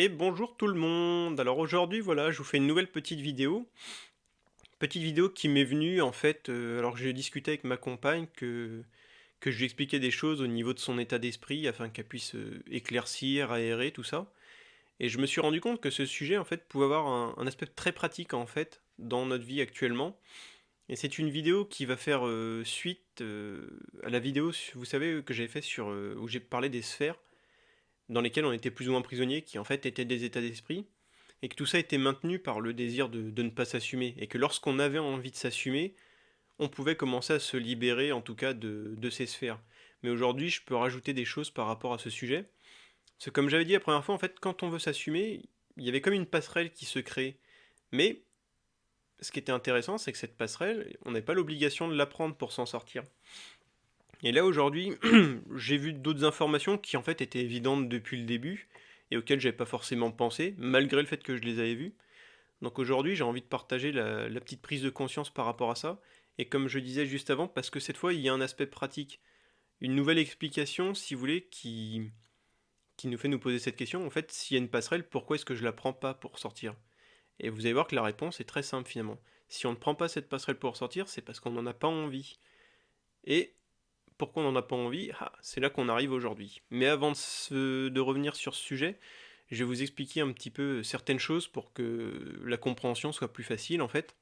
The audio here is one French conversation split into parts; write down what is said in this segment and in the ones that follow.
Et bonjour tout le monde. Alors aujourd'hui, voilà, je vous fais une nouvelle petite vidéo. Petite vidéo qui m'est venue en fait, alors que j'ai discuté avec ma compagne, que je lui expliquais des choses au niveau de son état d'esprit afin qu'elle puisse éclaircir, aérer, tout ça. Et je me suis rendu compte que ce sujet en fait pouvait avoir un aspect très pratique en fait dans notre vie actuellement. Et c'est une vidéo qui va faire suite à la vidéo, vous savez, que j'avais fait sur où j'ai parlé des sphères dans lesquelles on était plus ou moins prisonniers, qui en fait étaient des états d'esprit et que tout ça était maintenu par le désir de ne pas s'assumer, et que lorsqu'on avait envie de s'assumer, on pouvait commencer à se libérer en tout cas de ces sphères. Mais aujourd'hui, je peux rajouter des choses par rapport à ce sujet. Parce que comme j'avais dit la première fois, en fait, quand on veut s'assumer, il y avait comme une passerelle qui se crée. Mais ce qui était intéressant, c'est que cette passerelle, on n'avait pas l'obligation de l'apprendre pour s'en sortir. Et là aujourd'hui, j'ai vu d'autres informations qui en fait étaient évidentes depuis le début et auxquelles j'avais pas forcément pensé, malgré le fait que je les avais vues. Donc aujourd'hui, j'ai envie de partager la petite prise de conscience par rapport à ça. Et comme je disais juste avant, parce que cette fois, il y a un aspect pratique. Une nouvelle explication, si vous voulez, qui nous fait nous poser cette question. En fait, s'il y a une passerelle, pourquoi est-ce que je la prends pas pour sortir? Et vous allez voir que la réponse est très simple finalement. Si on ne prend pas cette passerelle pour sortir, c'est parce qu'on n'en a pas envie. Et pourquoi on n'en a pas envie? C'est là qu'on arrive aujourd'hui. Mais avant de revenir sur ce sujet, je vais vous expliquer un petit peu certaines choses pour que la compréhension soit plus facile en fait.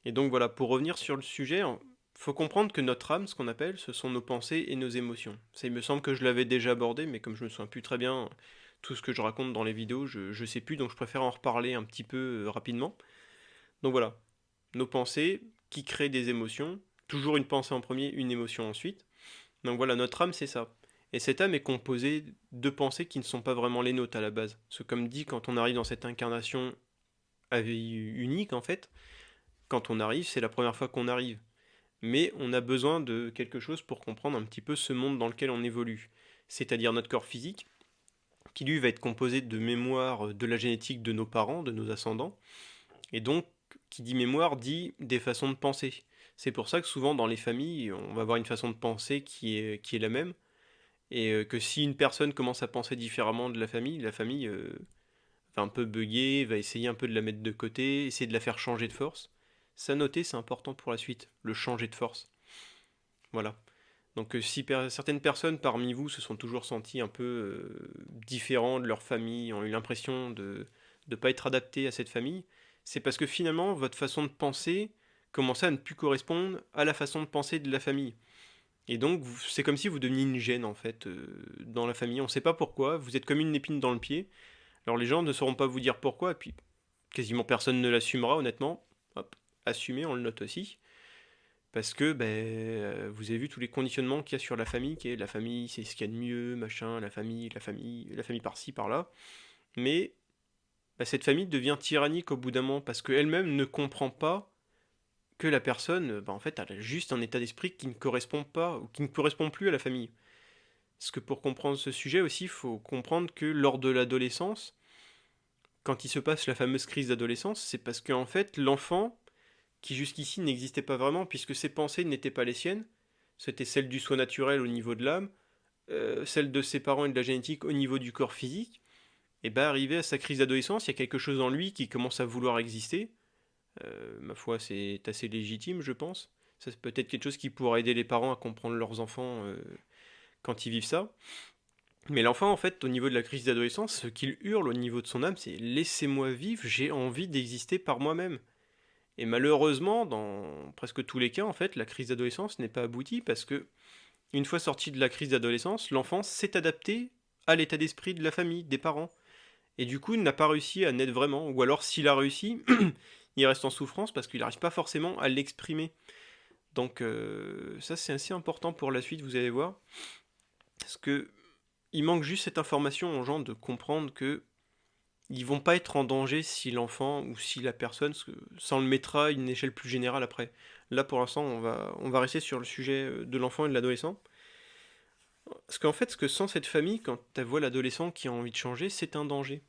Et donc voilà, pour revenir sur le sujet, il faut comprendre que notre âme, ce qu'on appelle, ce sont nos pensées et nos émotions. Ça, il me semble que je l'avais déjà abordé, mais comme je me souviens plus très bien tout ce que je raconte dans les vidéos, je sais plus, donc je préfère en reparler un petit peu rapidement. Donc voilà, nos pensées qui créent des émotions, toujours une pensée en premier, une émotion ensuite. Donc voilà, notre âme, c'est ça. Et cette âme est composée de pensées qui ne sont pas vraiment les nôtres à la base. Parce que comme dit, quand on arrive dans cette incarnation à vie unique, en fait, quand on arrive, c'est la première fois qu'on arrive. Mais on a besoin de quelque chose pour comprendre un petit peu ce monde dans lequel on évolue. C'est-à-dire notre corps physique, qui lui va être composé de mémoire de la génétique de nos parents, de nos ascendants. Et donc, qui dit mémoire dit des façons de penser. C'est pour ça que souvent dans les familles, on va avoir une façon de penser qui est la même. Et que si une personne commence à penser différemment de la famille va un peu bugger, va essayer un peu de la mettre de côté, essayer de la faire changer de force. Ça noter, c'est important pour la suite, le changer de force. Voilà. Donc si certaines personnes parmi vous se sont toujours senties un peu différents de leur famille, ont eu l'impression de ne pas être adaptés à cette famille, c'est parce que finalement votre façon de penser commençait à ne plus correspondre à la façon de penser de la famille. Et donc c'est comme si vous deveniez une gêne en fait dans la famille. On ne sait pas pourquoi, vous êtes comme une épine dans le pied. Alors les gens ne sauront pas vous dire pourquoi, et puis quasiment personne ne l'assumera honnêtement. Hop, assumer, on le note aussi. Parce que vous avez vu tous les conditionnements qu'il y a sur la famille, qui est la famille, c'est ce qu'il y a de mieux, machin, la famille par-ci, par-là. Mais cette famille devient tyrannique au bout d'un moment, parce qu'elle-même ne comprend pas que la personne, en fait, elle a juste un état d'esprit qui ne correspond pas, ou qui ne correspond plus à la famille. Parce que pour comprendre ce sujet aussi, il faut comprendre que lors de l'adolescence, quand il se passe la fameuse crise d'adolescence, c'est parce qu'en fait, l'enfant, qui jusqu'ici n'existait pas vraiment, puisque ses pensées n'étaient pas les siennes, c'était celle du soi naturel au niveau de l'âme, celle de ses parents et de la génétique au niveau du corps physique, et arrivé à sa crise d'adolescence, il y a quelque chose en lui qui commence à vouloir exister. Ma foi, c'est assez légitime, je pense. Ça, c'est peut-être quelque chose qui pourra aider les parents à comprendre leurs enfants quand ils vivent ça. Mais l'enfant, en fait, au niveau de la crise d'adolescence, ce qu'il hurle au niveau de son âme, c'est laissez-moi vivre, j'ai envie d'exister par moi-même. Et malheureusement, dans presque tous les cas, en fait, la crise d'adolescence n'est pas aboutie parce que, une fois sorti de la crise d'adolescence, l'enfant s'est adapté à l'état d'esprit de la famille, des parents. Et du coup, il n'a pas réussi à naître vraiment. Ou alors, s'il a réussi, il reste en souffrance parce qu'il n'arrive pas forcément à l'exprimer. Donc, ça, c'est assez important pour la suite, vous allez voir. Parce que il manque juste cette information aux gens de comprendre que ils vont pas être en danger si l'enfant ou si la personne, ça on le mettra à une échelle plus générale après. Là pour l'instant on va rester sur le sujet de l'enfant et de l'adolescent. Parce qu'en fait ce que sent cette famille quand elle voit l'adolescent qui a envie de changer, c'est un danger.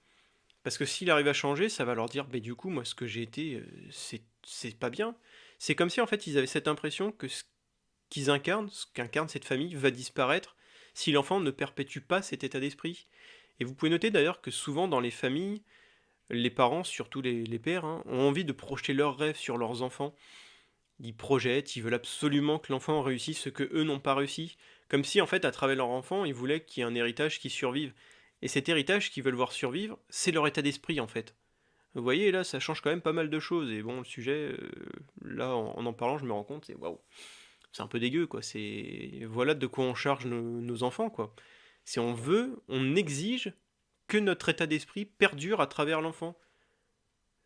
Parce que s'il arrive à changer, ça va leur dire, du coup moi ce que j'ai été, c'est pas bien. C'est comme si en fait ils avaient cette impression que ce qu'ils incarnent, ce qu'incarne cette famille, va disparaître si l'enfant ne perpétue pas cet état d'esprit. Et vous pouvez noter d'ailleurs que souvent dans les familles, les parents, surtout les pères, hein, ont envie de projeter leurs rêves sur leurs enfants. Ils projettent, ils veulent absolument que l'enfant réussisse ce que eux n'ont pas réussi. Comme si en fait à travers leur enfant, ils voulaient qu'il y ait un héritage qui survive. Et cet héritage qu'ils veulent voir survivre, c'est leur état d'esprit en fait. Vous voyez, là, ça change quand même pas mal de choses. Et bon, le sujet, là, en parlant, je me rends compte, c'est waouh, c'est un peu dégueu, quoi. C'est voilà de quoi on charge nos enfants, quoi. Si on veut, on exige que notre état d'esprit perdure à travers l'enfant.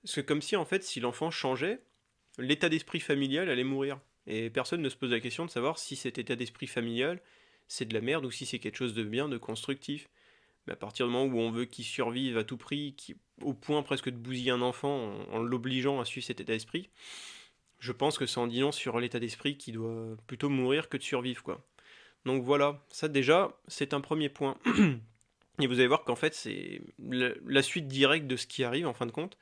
C'est comme si, en fait, si l'enfant changeait, l'état d'esprit familial allait mourir. Et personne ne se pose la question de savoir si cet état d'esprit familial, c'est de la merde ou si c'est quelque chose de bien, de constructif. Mais à partir du moment où on veut qu'il survive à tout prix, au point presque de bousiller un enfant en l'obligeant à suivre cet état d'esprit, je pense que ça en dit long sur l'état d'esprit qui doit plutôt mourir que de survivre, quoi. Donc voilà, ça déjà, c'est un premier point. Et vous allez voir qu'en fait, c'est la suite directe de ce qui arrive en fin de compte.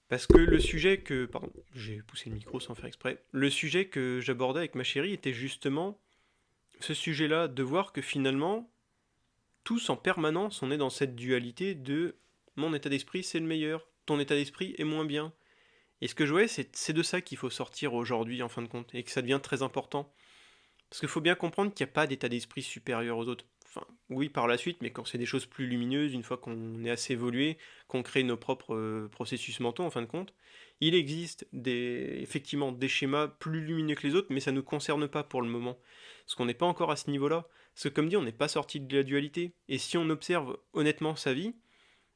Parce que le sujet que... Pardon, j'ai poussé le micro sans faire exprès. Le sujet que j'abordais avec ma chérie était justement ce sujet-là, de voir que finalement, tous en permanence, on est dans cette dualité de mon état d'esprit c'est le meilleur, ton état d'esprit est moins bien. Et ce que je voyais, c'est de ça qu'il faut sortir aujourd'hui en fin de compte, et que ça devient très important. Parce qu'il faut bien comprendre qu'il n'y a pas d'état d'esprit supérieur aux autres. Enfin, oui, par la suite, mais quand c'est des choses plus lumineuses, une fois qu'on est assez évolué, qu'on crée nos propres processus mentaux, en fin de compte, il existe effectivement des schémas plus lumineux que les autres, mais ça ne nous concerne pas pour le moment. Parce qu'on n'est pas encore à ce niveau-là. Parce que comme dit, on n'est pas sorti de la dualité. Et si on observe honnêtement sa vie,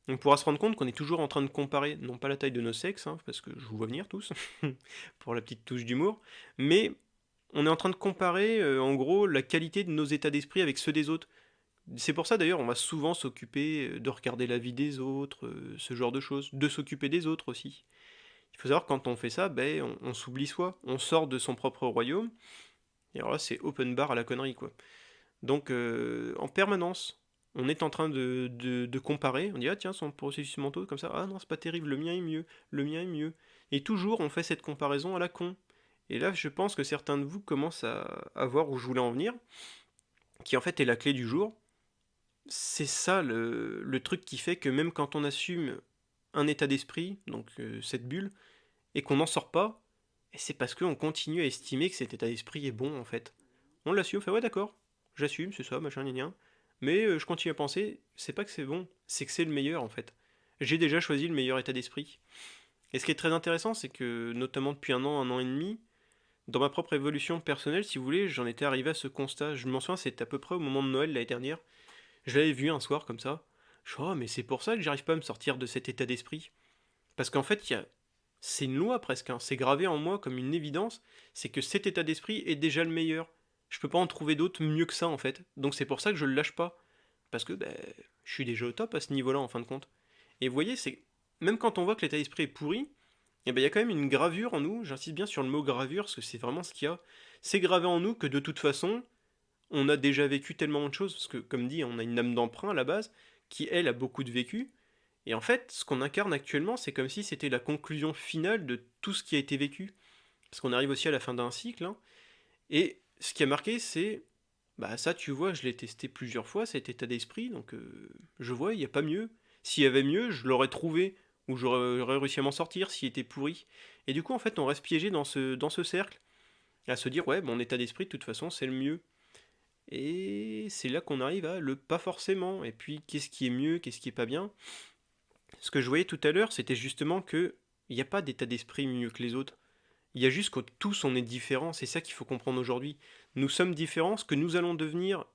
on pourra se rendre compte qu'on est toujours en train de comparer, non pas la taille de nos sexes, hein, parce que je vous vois venir tous, pour la petite touche d'humour, mais on est en train de comparer, en gros, la qualité de nos états d'esprit avec ceux des autres. C'est pour ça d'ailleurs, on va souvent s'occuper de regarder la vie des autres, ce genre de choses, de s'occuper des autres aussi. Il faut savoir que quand on fait ça, ben, on s'oublie soi, on sort de son propre royaume, et alors là c'est open bar à la connerie quoi. Donc en permanence, on est en train de comparer, on dit ah tiens son processus mental comme ça, ah non c'est pas terrible, le mien est mieux, le mien est mieux. Et toujours on fait cette comparaison à la con. Et là je pense que certains de vous commencent à voir où je voulais en venir, qui en fait est la clé du jour. C'est ça le truc qui fait que même quand on assume un état d'esprit, donc cette bulle, et qu'on n'en sort pas, et c'est parce qu'on continue à estimer que cet état d'esprit est bon en fait. On l'assume, on fait ouais d'accord, j'assume, c'est ça, machin, gna. Mais je continue à penser, c'est pas que c'est bon, c'est que c'est le meilleur en fait. J'ai déjà choisi le meilleur état d'esprit. Et ce qui est très intéressant, c'est que notamment depuis un an et demi, dans ma propre évolution personnelle, si vous voulez, j'en étais arrivé à ce constat. Je m'en souviens, c'était à peu près au moment de Noël l'année dernière. Je l'avais vu un soir comme ça. Je me suis dit, oh, mais c'est pour ça que j'arrive pas à me sortir de cet état d'esprit. Parce qu'en fait, c'est une loi presque, hein. C'est gravé en moi comme une évidence, c'est que cet état d'esprit est déjà le meilleur. Je peux pas en trouver d'autres mieux que ça en fait. Donc c'est pour ça que je le lâche pas. Parce que ben, je suis déjà au top à ce niveau-là en fin de compte. Et vous voyez, c'est même quand on voit que l'état d'esprit est pourri, eh ben, il y a quand même une gravure en nous, j'insiste bien sur le mot gravure, parce que c'est vraiment ce qu'il y a. C'est gravé en nous que de toute façon, on a déjà vécu tellement de choses, parce que comme dit, on a une âme d'emprunt à la base, qui elle a beaucoup de vécu, et en fait, ce qu'on incarne actuellement, c'est comme si c'était la conclusion finale de tout ce qui a été vécu. Parce qu'on arrive aussi à la fin d'un cycle, hein, et ce qui a marqué, c'est, bah ça tu vois, je l'ai testé plusieurs fois, cet état d'esprit, donc je vois, il n'y a pas mieux. S'il y avait mieux, je l'aurais trouvé, ou j'aurais réussi à m'en sortir s'il était pourri. Et du coup, en fait, on reste piégé dans ce cercle, à se dire, ouais, mon état d'esprit, de toute façon, c'est le mieux. Et c'est là qu'on arrive à le pas forcément. Et puis, qu'est-ce qui est mieux, qu'est-ce qui est pas bien. Ce que je voyais tout à l'heure, c'était justement que il n'y a pas d'état d'esprit mieux que les autres. Il y a juste que tous on est différents, c'est ça qu'il faut comprendre aujourd'hui. Nous sommes différents, ce que nous allons devenir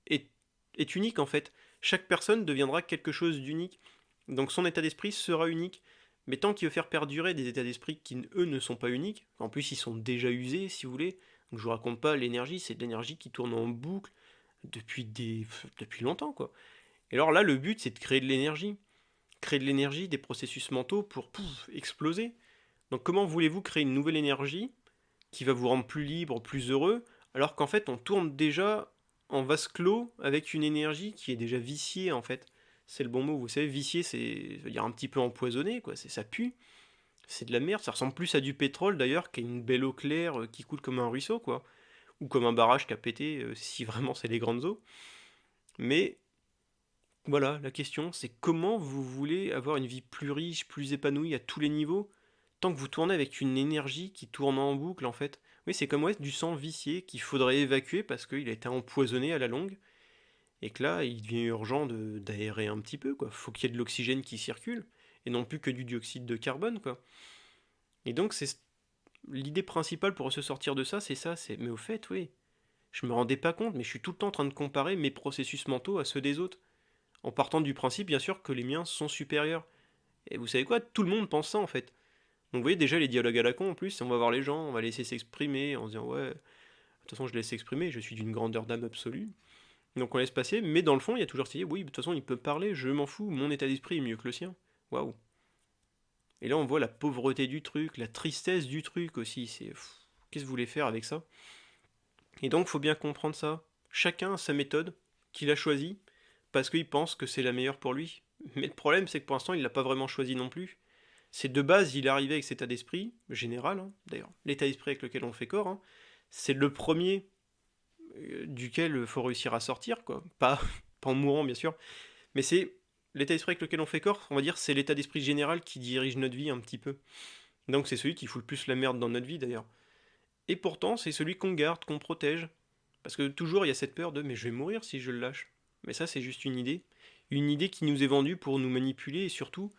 est, est unique en fait. Chaque personne deviendra quelque chose d'unique. Donc son état d'esprit sera unique. Mais tant qu'il veut faire perdurer des états d'esprit qui, eux, ne sont pas uniques, en plus ils sont déjà usés, si vous voulez, donc je vous raconte pas l'énergie, c'est de l'énergie qui tourne en boucle depuis longtemps, quoi. Et alors là, le but, c'est de créer de l'énergie. Créer de l'énergie, des processus mentaux pour exploser. Donc comment voulez-vous créer une nouvelle énergie qui va vous rendre plus libre, plus heureux, alors qu'en fait on tourne déjà en vase clos avec une énergie qui est déjà viciée en fait. C'est le bon mot, vous savez, vicié c'est veut dire un petit peu empoisonné, quoi, ça pue, c'est de la merde, ça ressemble plus à du pétrole d'ailleurs qu'à une belle eau claire qui coule comme un ruisseau, quoi, ou comme un barrage qui a pété si vraiment c'est les grandes eaux. Mais Voilà, la question, c'est comment vous voulez avoir une vie plus riche, plus épanouie à tous les niveaux, tant que vous tournez avec une énergie qui tourne en boucle, en fait. Oui, c'est comme ouais, du sang vicié qu'il faudrait évacuer parce qu'il a été empoisonné à la longue, et que là, il devient urgent d'aérer un petit peu, quoi. Faut qu'il y ait de l'oxygène qui circule, et non plus que du dioxyde de carbone, quoi. Et donc, c'est l'idée principale pour se sortir de ça, c'est ça, c'est, mais au fait, oui, je me rendais pas compte, mais je suis tout le temps en train de comparer mes processus mentaux à ceux des autres, en partant du principe, bien sûr, que les miens sont supérieurs. Et vous savez quoi? Tout le monde pense ça en fait. Donc vous voyez déjà les dialogues à la con en plus, on va voir les gens, on va laisser s'exprimer en se disant ouais, de toute façon je laisse s'exprimer, je suis d'une grandeur d'âme absolue. Donc on laisse passer, mais dans le fond il y a toujours cette idée, oui, de toute façon il peut parler, je m'en fous, mon état d'esprit est mieux que le sien. Waouh. Et là on voit la pauvreté du truc, la tristesse du truc aussi, qu'est-ce que vous voulez faire avec ça? Et donc faut bien comprendre ça. Chacun a sa méthode qu'il a choisie parce qu'il pense que c'est la meilleure pour lui. Mais le problème c'est que pour l'instant il l'a pas vraiment choisi non plus. C'est de base, il est arrivé avec cet état d'esprit général, hein, d'ailleurs, l'état d'esprit avec lequel on fait corps, hein, c'est le premier duquel il faut réussir à sortir, quoi. Pas, pas en mourant, bien sûr, mais c'est l'état d'esprit avec lequel on fait corps, on va dire, c'est l'état d'esprit général qui dirige notre vie un petit peu. Donc c'est celui qui fout le plus la merde dans notre vie, d'ailleurs. Et pourtant, c'est celui qu'on garde, qu'on protège. Parce que toujours, il y a cette peur de mais je vais mourir si je le lâche. Mais ça, c'est juste une idée. Une idée qui nous est vendue pour nous manipuler et surtout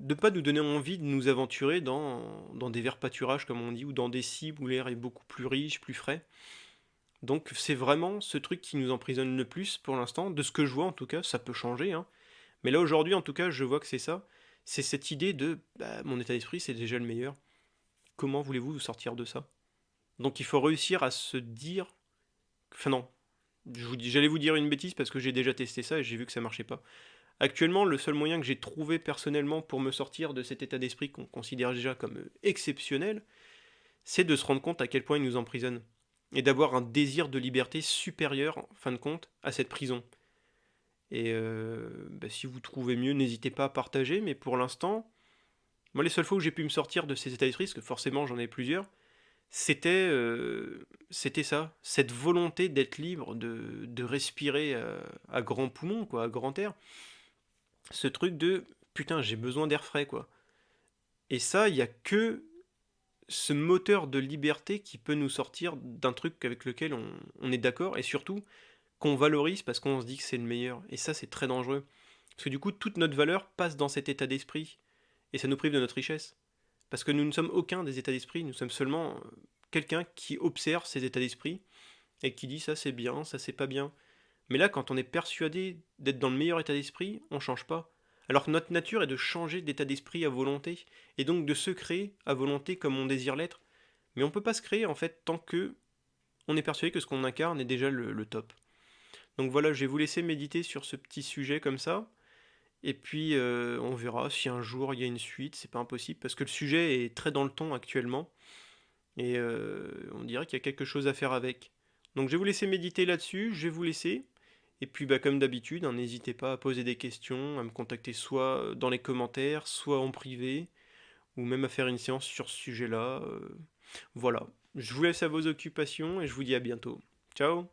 de pas nous donner envie de nous aventurer dans des verts pâturages, comme on dit, ou dans des cibles où l'air est beaucoup plus riche, plus frais. Donc c'est vraiment ce truc qui nous emprisonne le plus pour l'instant, de ce que je vois en tout cas, ça peut changer, hein. Mais là aujourd'hui en tout cas, je vois que c'est ça. C'est cette idée de bah, mon état d'esprit c'est déjà le meilleur. Comment voulez-vous vous sortir de ça? Donc il faut réussir à se dire. Enfin non, j'allais vous dire une bêtise parce que j'ai déjà testé ça et j'ai vu que ça marchait pas. Actuellement, le seul moyen que j'ai trouvé personnellement pour me sortir de cet état d'esprit qu'on considère déjà comme exceptionnel, c'est de se rendre compte à quel point il nous emprisonne. Et d'avoir un désir de liberté supérieur, en fin de compte, à cette prison. Et bah, si vous trouvez mieux, n'hésitez pas à partager, mais pour l'instant, moi les seules fois où j'ai pu me sortir de ces états d'esprit, parce que forcément j'en ai plusieurs, c'était ça, cette volonté d'être libre, de respirer à grands poumons, quoi, à grand air. Ce truc de putain, j'ai besoin d'air frais, quoi. Et ça, il y a que ce moteur de liberté qui peut nous sortir d'un truc avec lequel on est d'accord et surtout qu'on valorise parce qu'on se dit que c'est le meilleur. Et ça, c'est très dangereux. Parce que du coup, toute notre valeur passe dans cet état d'esprit et ça nous prive de notre richesse. Parce que nous ne sommes aucun des états d'esprit, nous sommes seulement quelqu'un qui observe ces états d'esprit et qui dit ça c'est bien, ça c'est pas bien. Mais là, quand on est persuadé d'être dans le meilleur état d'esprit, on change pas. Alors que notre nature est de changer d'état d'esprit à volonté, et donc de se créer à volonté comme on désire l'être. Mais on peut pas se créer en fait tant que on est persuadé que ce qu'on incarne est déjà le top. Donc voilà, je vais vous laisser méditer sur ce petit sujet comme ça, et puis on verra si un jour il y a une suite, c'est pas impossible, parce que le sujet est très dans le ton actuellement, et on dirait qu'il y a quelque chose à faire avec. Donc je vais vous laisser méditer là-dessus, je vais vous laisser. Et puis bah, comme d'habitude, hein, n'hésitez pas à poser des questions, à me contacter soit dans les commentaires, soit en privé, ou même à faire une séance sur ce sujet-là. Voilà. Je vous laisse à vos occupations et je vous dis à bientôt. Ciao!